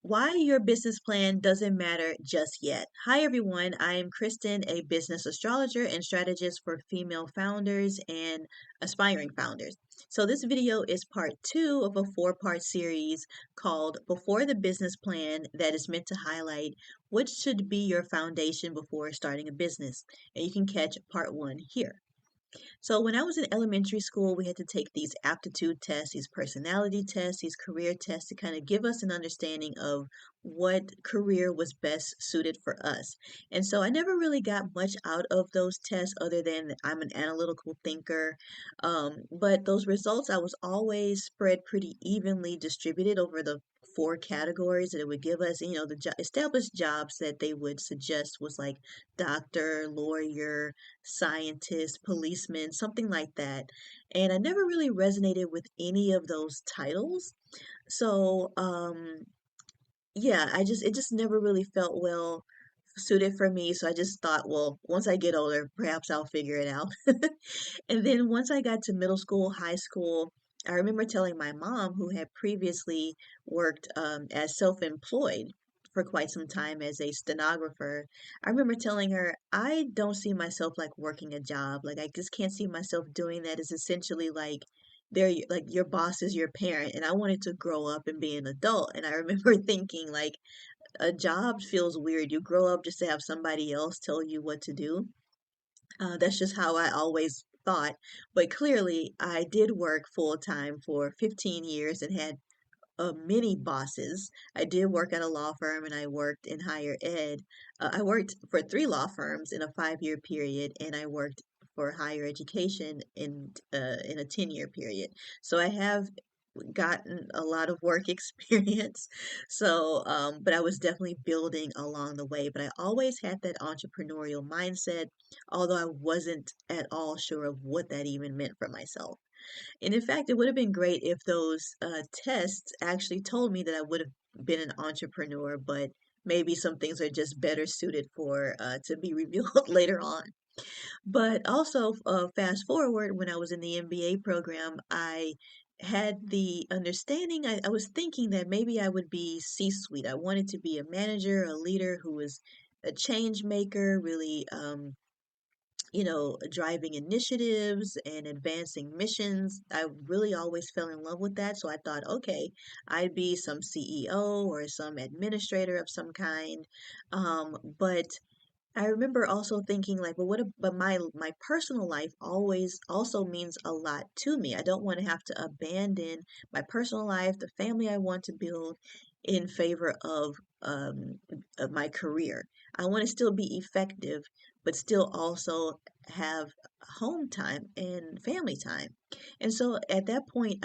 Why your business plan doesn't matter just yet. Hi, everyone. I am Kristen, a business astrologer and strategist for female founders and aspiring founders. So, this video is part two of a four-part series called Before the Business Plan that is meant to highlight what should be your foundation before starting a business. And you can catch part one here. So when I was in elementary school, we had to take these aptitude tests, these personality tests, these career tests to kind of give us an understanding of what career was best suited for us. And so I never really got much out of those tests other than that I'm an analytical thinker. But those results, I was always spread pretty evenly distributed over the four categories that it would give us. The established jobs that they would suggest was like doctor, lawyer, scientist, policeman, something like that. And I never really resonated with any of those titles. So, yeah, it just never really felt well suited for me. So I just thought, well, once I get older, perhaps I'll figure it out. And then once I got to middle school, high school, I remember telling my mom, who had previously worked as self-employed for quite some time as a stenographer. I remember telling her, I don't see myself like working a job. Like I just can't see myself doing that. It's essentially like like your boss is your parent, and I wanted to grow up and be an adult. And I remember thinking like a job feels weird. You grow up just to have somebody else tell you what to do. That's just how I always thought. But clearly, I did work full time for 15 years and had many bosses. I did work at a law firm and I worked in higher ed. I worked for three law firms in a 5 year period, and I worked for higher education in a 10-year period. So I have gotten a lot of work experience. So, but I was definitely building along the way. But I always had that entrepreneurial mindset, although I wasn't at all sure of what that even meant for myself. And in fact, it would have been great if those tests actually told me that I would have been an entrepreneur, but maybe some things are just better suited for to be revealed later on. But also, fast forward, when I was in the MBA program, I had the understanding, I was thinking that maybe I would be C-suite. I wanted to be a manager, a leader who was a change maker, really, driving initiatives and advancing missions. I really always fell in love with that. So I thought, okay, I'd be some CEO or some administrator of some kind. But I remember also thinking like, well, but my personal life always also means a lot to me. I don't want to have to abandon my personal life, the family I want to build in favor um, of my career. I want to still be effective, but still also have home time and family time. And so at that point,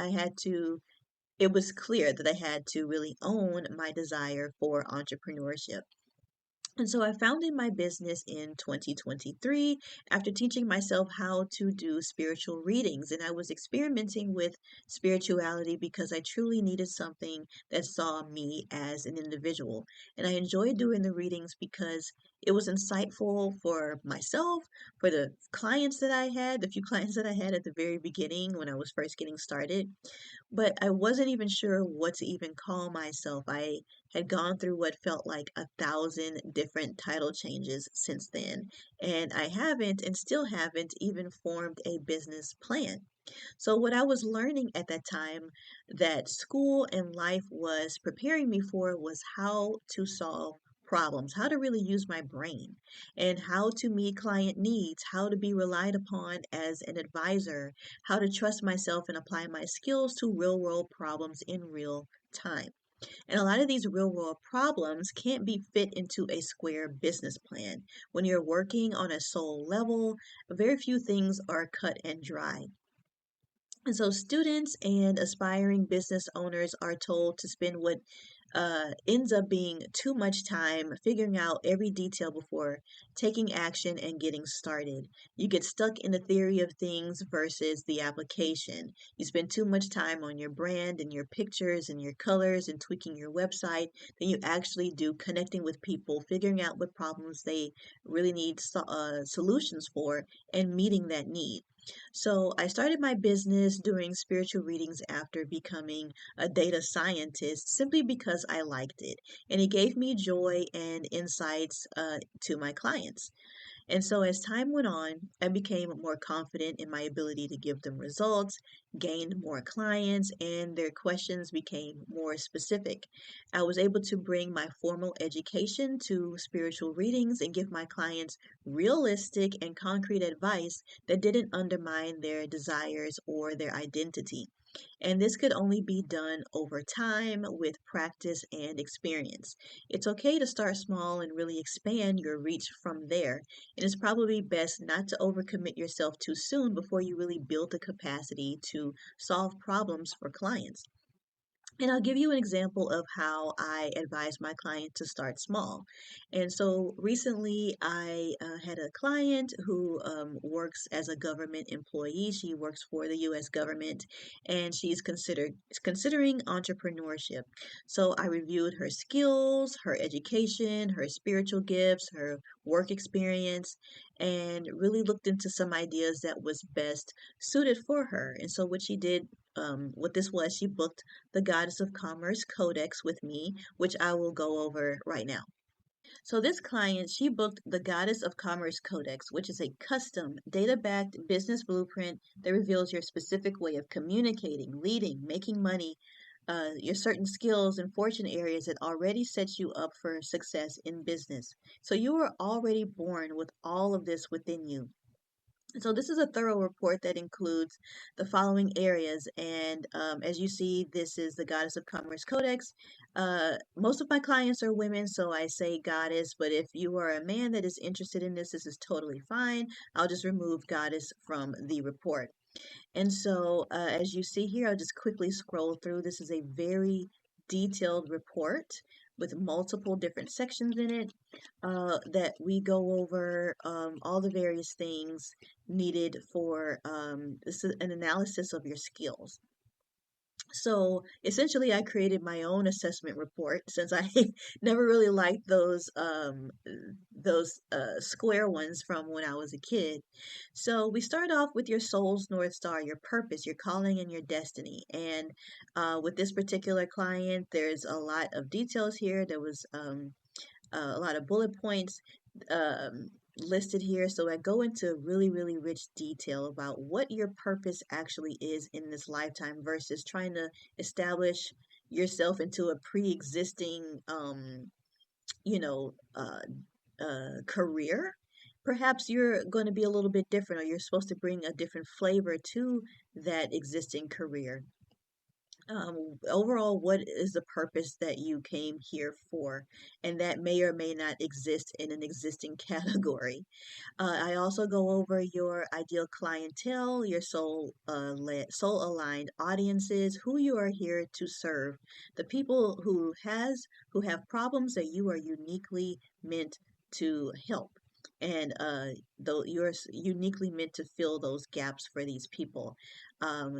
it was clear that I had to really own my desire for entrepreneurship. And so I founded my business in 2023 after teaching myself how to do spiritual readings. And I was experimenting with spirituality because I truly needed something that saw me as an individual. And I enjoyed doing the readings because it was insightful for myself, for the clients that I had, the few clients that I had at the very beginning when I was first getting started, but I wasn't even sure what to even call myself. I had gone through what felt like 1,000 different title changes since then, and I haven't and still haven't even formed a business plan. So, what I was learning at that time that school and life was preparing me for was how to solve problems, how to really use my brain, and how to meet client needs, how to be relied upon as an advisor, how to trust myself and apply my skills to real world problems in real time. And a lot of these real world problems can't be fit into a square business plan. When you're working on a soul level, very few things are cut and dry. And so students and aspiring business owners are told to spend what ends up being too much time figuring out every detail before taking action and getting started. You get stuck in the theory of things versus the application. You spend too much time on your brand and your pictures and your colors and tweaking your website than you actually do connecting with people, figuring out what problems they really need solutions for, and meeting that need. So I started my business doing spiritual readings after becoming a data scientist simply because I liked it. And it gave me joy and insights to my clients. And so as time went on, I became more confident in my ability to give them results, gained more clients, and their questions became more specific. I was able to bring my formal education to spiritual readings and give my clients realistic and concrete advice that didn't undermine their desires or their identity. And this could only be done over time with practice and experience. It's okay to start small and really expand your reach from there. And it's probably best not to overcommit yourself too soon before you really build the capacity to solve problems for clients. And I'll give you an example of how I advise my client to start small. And so recently, I had a client who works as a government employee. She works for the U.S. government, and she's considering entrepreneurship. So I reviewed her skills, her education, her spiritual gifts, her work experience, and really looked into some ideas that was best suited for her. And so what she did what this was, she booked the Goddess of Commerce Codex with me, which I will go over right now. So this client, she booked the Goddess of Commerce Codex, which is a custom data-backed business blueprint that reveals your specific way of communicating, leading, making money, your certain skills and fortune areas that already sets you up for success in business. So you are already born with all of this within you. So this is a thorough report that includes the following areas. And as you see, this is the Goddess of Commerce Codex. Most of my clients are women, so I say goddess, but if you are a man that is interested in this is totally fine. I'll just remove goddess from the report. And so, as you see here, I'll just quickly scroll through. This is a very detailed report with multiple different sections in it that we go over all the various things needed for this is an analysis of your skills. So essentially, I created my own assessment report since I never really liked those square ones from when I was a kid. So we start off with your soul's North Star, your purpose, your calling, and your destiny. And with this particular client, there's a lot of details here. There was a lot of bullet points um, listed here. So I go into really, really rich detail about what your purpose actually is in this lifetime versus trying to establish yourself into a pre-existing, you know, career. Perhaps you're going to be a little bit different, or you're supposed to bring a different flavor to that existing career. Overall, what is the purpose that you came here for? And that may or may not exist in an existing category. I also go over your ideal clientele, your soul aligned audiences, who you are here to serve, the people who have problems that you are uniquely meant to help. And though uniquely meant to fill those gaps for these people.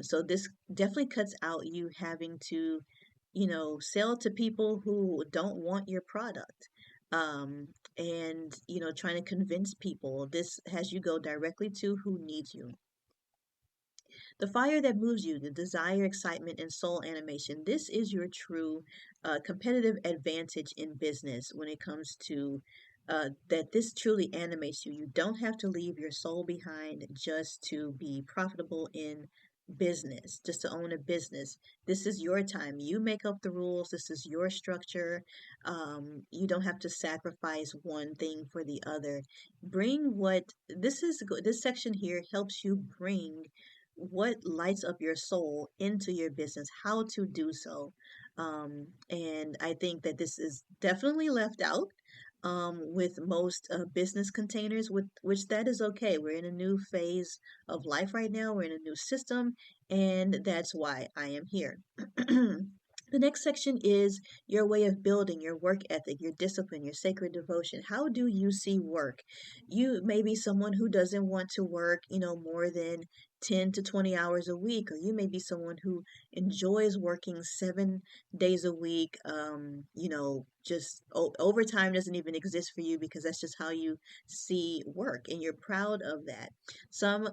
So this definitely cuts out you having to, sell to people who don't want your product. And trying to convince people. This has you go directly to who needs you. The fire that moves you, the desire, excitement, and soul animation. This is your true competitive advantage in business when it comes to that this truly animates you. You don't have to leave your soul behind just to be profitable in business, just to own a business. This is your time. You make up the rules. This is your structure. You don't have to sacrifice one thing for the other. Bring what this section here helps you bring what lights up your soul into your business, how to do so. And I think that this is definitely left out with most business containers, with which that is okay. We're in a new phase of life right now. We're in a new system, and that's why I am here. The next section is your way of building, your work ethic, your discipline, your sacred devotion. How do you see work? You may be someone who doesn't want to work, more than 10 to 20 hours a week, or you may be someone who enjoys working 7 days a week. Just overtime doesn't even exist for you because that's just how you see work, and you're proud of that. Some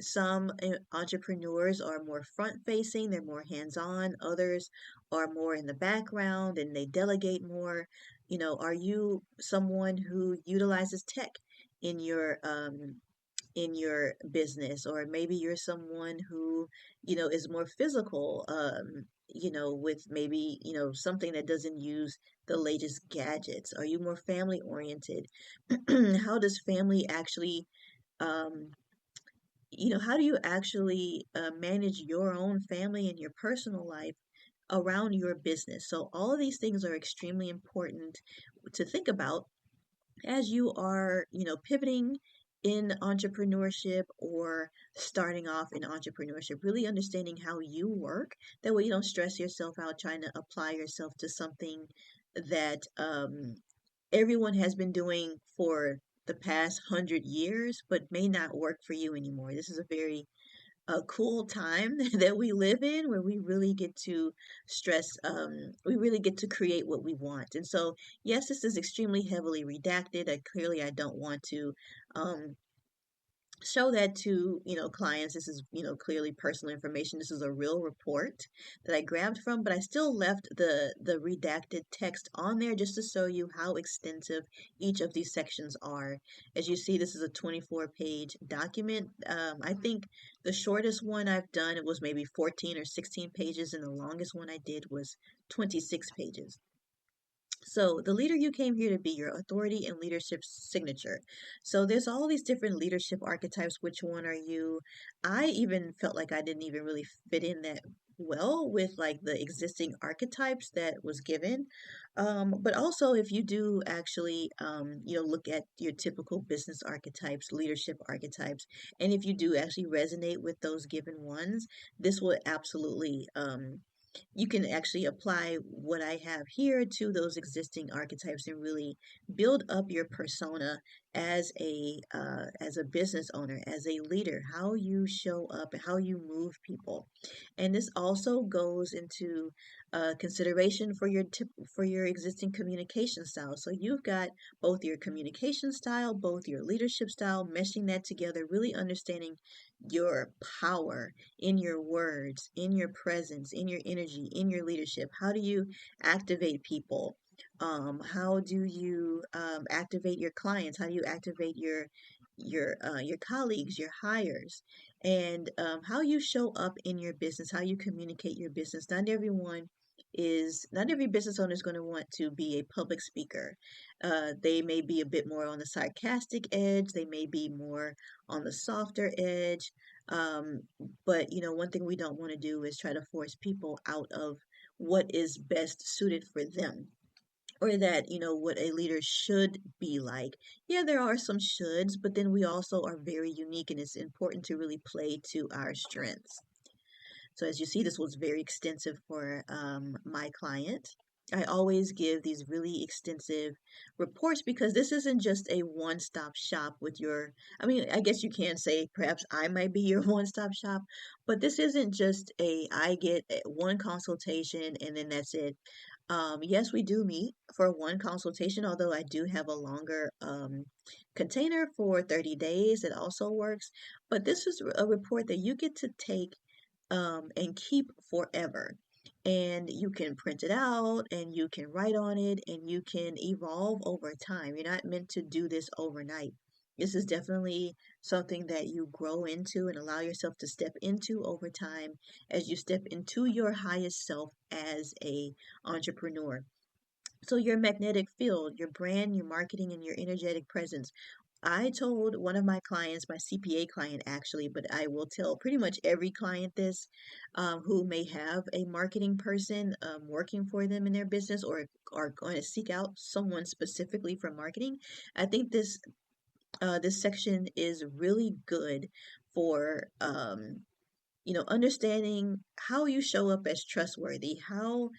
Some entrepreneurs are more front facing, they're more hands on, others are more in the background and they delegate more. Are you someone who utilizes tech in your business, or maybe you're someone who is more physical, with maybe something that doesn't use the latest gadgets? Are you more family oriented? How does family actually um, how do you actually manage your own family and your personal life around your business? So all of these things are extremely important to think about as you are, pivoting in entrepreneurship or starting off in entrepreneurship, really understanding how you work. That way you don't stress yourself out trying to apply yourself to something that everyone has been doing for the past 100 years, but may not work for you anymore. This is a very cool time that we live in, where we really get to we really get to create what we want. And so, yes, this is extremely heavily redacted. I don't want to um, show that to clients. This is clearly personal information. This is a real report that I grabbed from, but I still left the redacted text on there just to show you how extensive each of these sections are. As you see, this is a 24-page document. I think the shortest one I've done, it was maybe 14 or 16 pages, and the longest one I did was 26 pages. So, the leader you came here to be, your authority and leadership signature. So, there's all these different leadership archetypes. Which one are you? I even felt like I didn't even really fit in that well with like the existing archetypes that was given. But also, if you do actually, look at your typical business archetypes, leadership archetypes, and if you do actually resonate with those given ones, this will absolutely you can actually apply what I have here to those existing archetypes and really build up your persona as a business owner, as a leader, how you show up, how you move people. And this also goes into consideration for for your existing communication style. So you've got both your communication style, both your leadership style, meshing that together, really understanding your power in your words, in your presence, in your energy, in your leadership. How do you activate people? How do you activate your clients? How do you activate your colleagues, your hires, and how you show up in your business, how you communicate your business? Not every business owner is going to want to be a public speaker. They may be a bit more on the sarcastic edge. They may be more on the softer edge. But one thing we don't want to do is try to force people out of what is best suited for them, or that what a leader should be like. Yeah, there are some shoulds, but then we also are very unique, and it's important to really play to our strengths. So as you see, this was very extensive for my client. I always give these really extensive reports because this isn't just a one-stop shop with your, I mean, I guess you can say perhaps I might be your one-stop shop, but this isn't just I get one consultation and then that's it. Yes, we do meet for one consultation, although I do have a longer container for 30 days. It also works. But this is a report that you get to take and keep forever. And you can print it out and you can write on it and you can evolve over time. You're not meant to do this overnight. This is definitely something that you grow into and allow yourself to step into over time as you step into your highest self as a entrepreneur. So your magnetic field, your brand, your marketing, and your energetic presence. I told one of my clients, my CPA client actually, but I will tell pretty much every client this, who may have a marketing person working for them in their business, or are going to seek out someone specifically for marketing. I think this section is really good for understanding how you show up as trustworthy, how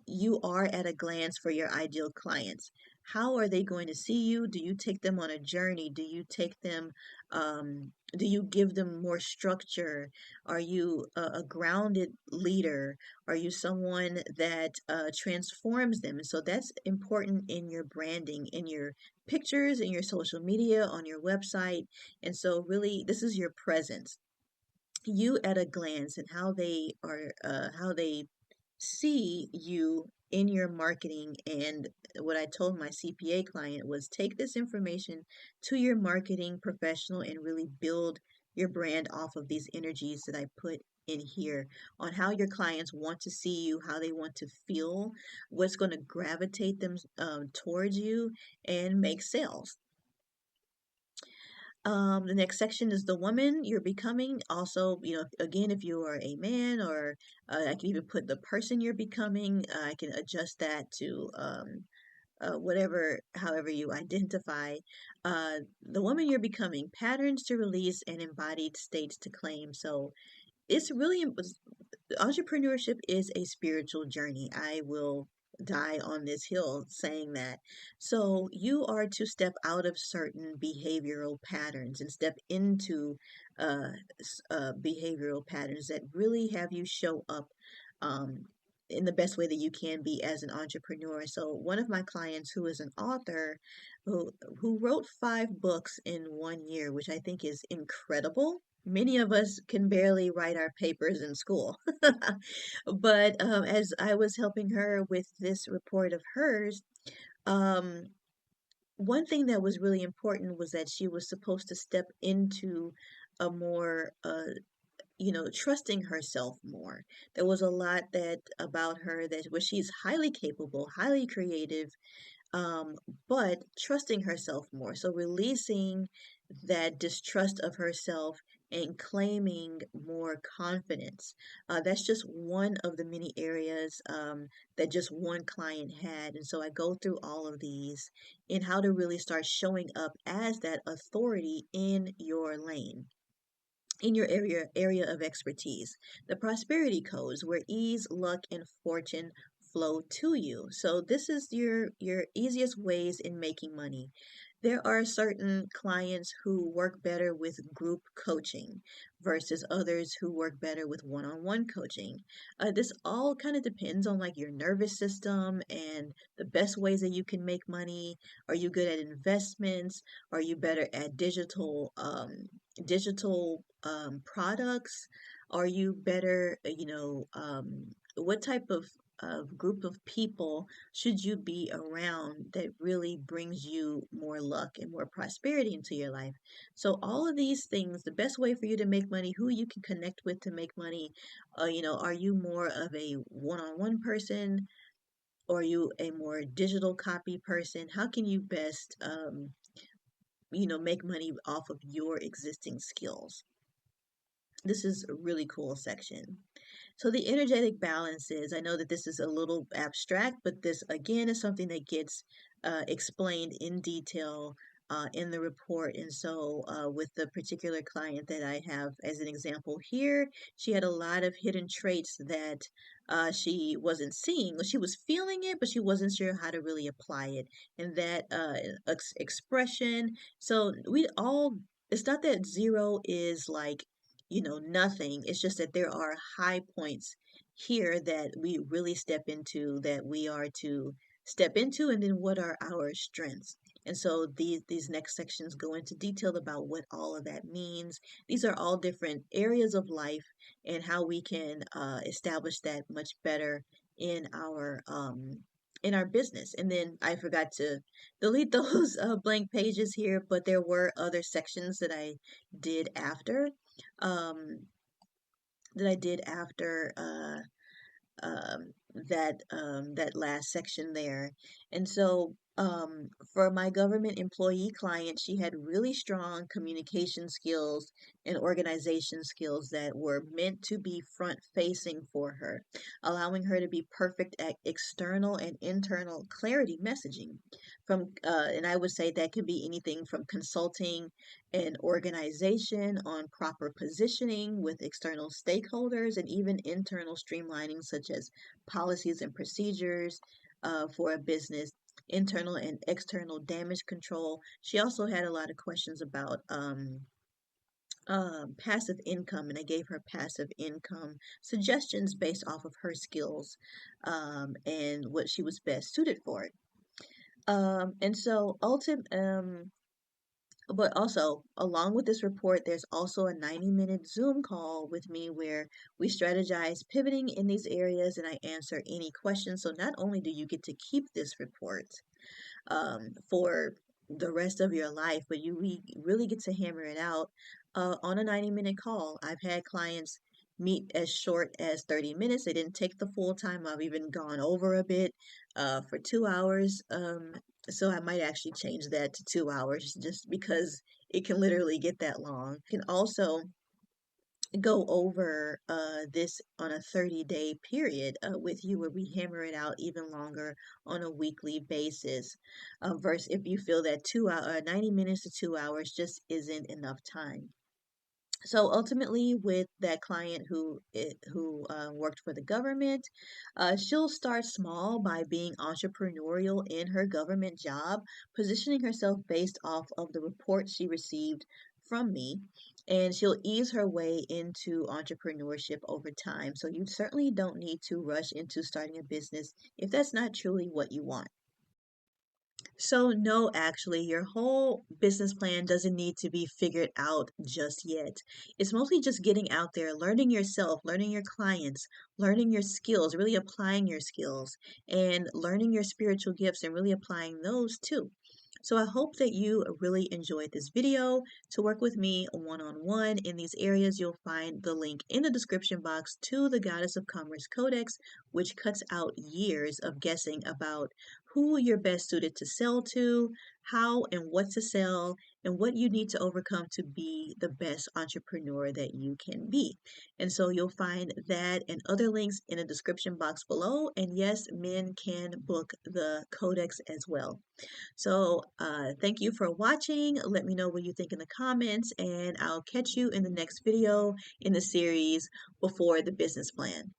you are at a glance for your ideal clients. How are they going to see you? Do you take them on a journey? Do you take them, do you give them more structure? Are you a grounded leader? Are you someone that transforms them? And so that's important in your branding, in your pictures, in your social media, on your website. And so, really, this is your presence, you at a glance, and how they see you in your marketing. And what I told my CPA client was, take this information to your marketing professional and really build your brand off of these energies that I put in here, on how your clients want to see you, how they want to feel, what's going to gravitate them towards you and make sales. The next section is the woman you're becoming. Also, again, if you are a man, or I can even put the person you're becoming. I can adjust that to whatever, however you identify. The woman you're becoming, patterns to release and embodied states to claim. So it's really entrepreneurship is a spiritual journey. I will die on this hill saying that. So you are to step out of certain behavioral patterns and step into uh, behavioral patterns that really have you show up um, in the best way that you can be as an entrepreneur. So one of my clients, who is an author, who who wrote 5 books in 1 year, which I think is incredible. Many of us can barely write our papers in school. But as I was helping her with this report of hers, um, one thing that was really important was that she was supposed to step into a more, trusting herself more. There was a lot that about her that where she's highly capable, highly creative, um, but trusting herself more. So releasing that distrust of herself and claiming more confidence. That's just one of the many areas that just one client had. And so I go through all of these and how to really start showing up as that authority in your lane, in your area of expertise. The prosperity codes, where ease, luck, and fortune flow to you. So this is your easiest ways in making money. There are certain clients who work better with group coaching versus others who work better with one-on-one coaching. This all kind of depends on like your nervous system and the best ways that you can make money. Are you good at investments? Are you better at digital products? Are you better, what type of group of people should you be around that really brings you more luck and more prosperity into your life? So all of these things, the best way for you to make money, who you can connect with to make money, are you more of a one-on-one person? Or are you a more digital copy person? How can you best, make money off of your existing skills? This is a really cool section. So the energetic balances, I know that this is a little abstract, but this again is something that gets explained in detail in the report. And so with the particular client that I have as an example here, she had a lot of hidden traits that she wasn't seeing. Well, she was feeling it, but she wasn't sure how to really apply it. And that expression. So we all, it's not that zero is like, nothing. It's just that there are high points here that we really step into, that we are to step into, and then what are our strengths. And so these next sections go into detail about what all of that means. These are all different areas of life and how we can establish that much better in our business. And then I forgot to delete those blank pages here, but there were other sections did after um, that I did after that last section there. And so for my government employee client, she had really strong communication skills and organization skills that were meant to be front facing for her, allowing her to be perfect at external and internal clarity messaging. And I would say that could be anything from consulting an organization on proper positioning with external stakeholders, and even internal streamlining, such as policies and procedures for a business. internal and external damage control. She also had a lot of questions about passive income, and I gave her passive income suggestions based off of her skills and what she was best suited for. And so but also along with this report, there's also a 90-minute Zoom call with me where we strategize pivoting in these areas and I answer any questions. So not only do you get to keep this report, for the rest of your life, but we really get to hammer it out on a 90-minute call. I've had clients meet as short as 30 minutes. They didn't take the full time. I've even gone over a bit for 2 hours. So I might actually change that to 2 hours just because it can literally get that long. You can also go over this on a 30-day period with you where we hammer it out even longer on a weekly basis versus if you feel that 90 minutes to 2 hours just isn't enough time. So ultimately, with that client who worked for the government, she'll start small by being entrepreneurial in her government job, positioning herself based off of the report she received from me, and she'll ease her way into entrepreneurship over time. So you certainly don't need to rush into starting a business if that's not truly what you want. So, no, actually, your whole business plan doesn't need to be figured out just yet. It's mostly just getting out there, learning yourself, learning your clients, learning your skills, really applying your skills, and learning your spiritual gifts and really applying those too. So, I hope that you really enjoyed this video. To work with me one-on-one in these areas, you'll find the link in the description box to the Goddess of Commerce Codex, which cuts out years of guessing about who you're best suited to sell to, how and what to sell, and what you need to overcome to be the best entrepreneur that you can be. And so you'll find that and other links in the description box below. And yes, men can book the codex as well. So thank you for watching. Let me know what you think in the comments, and I'll catch you in the next video in the series before the business plan.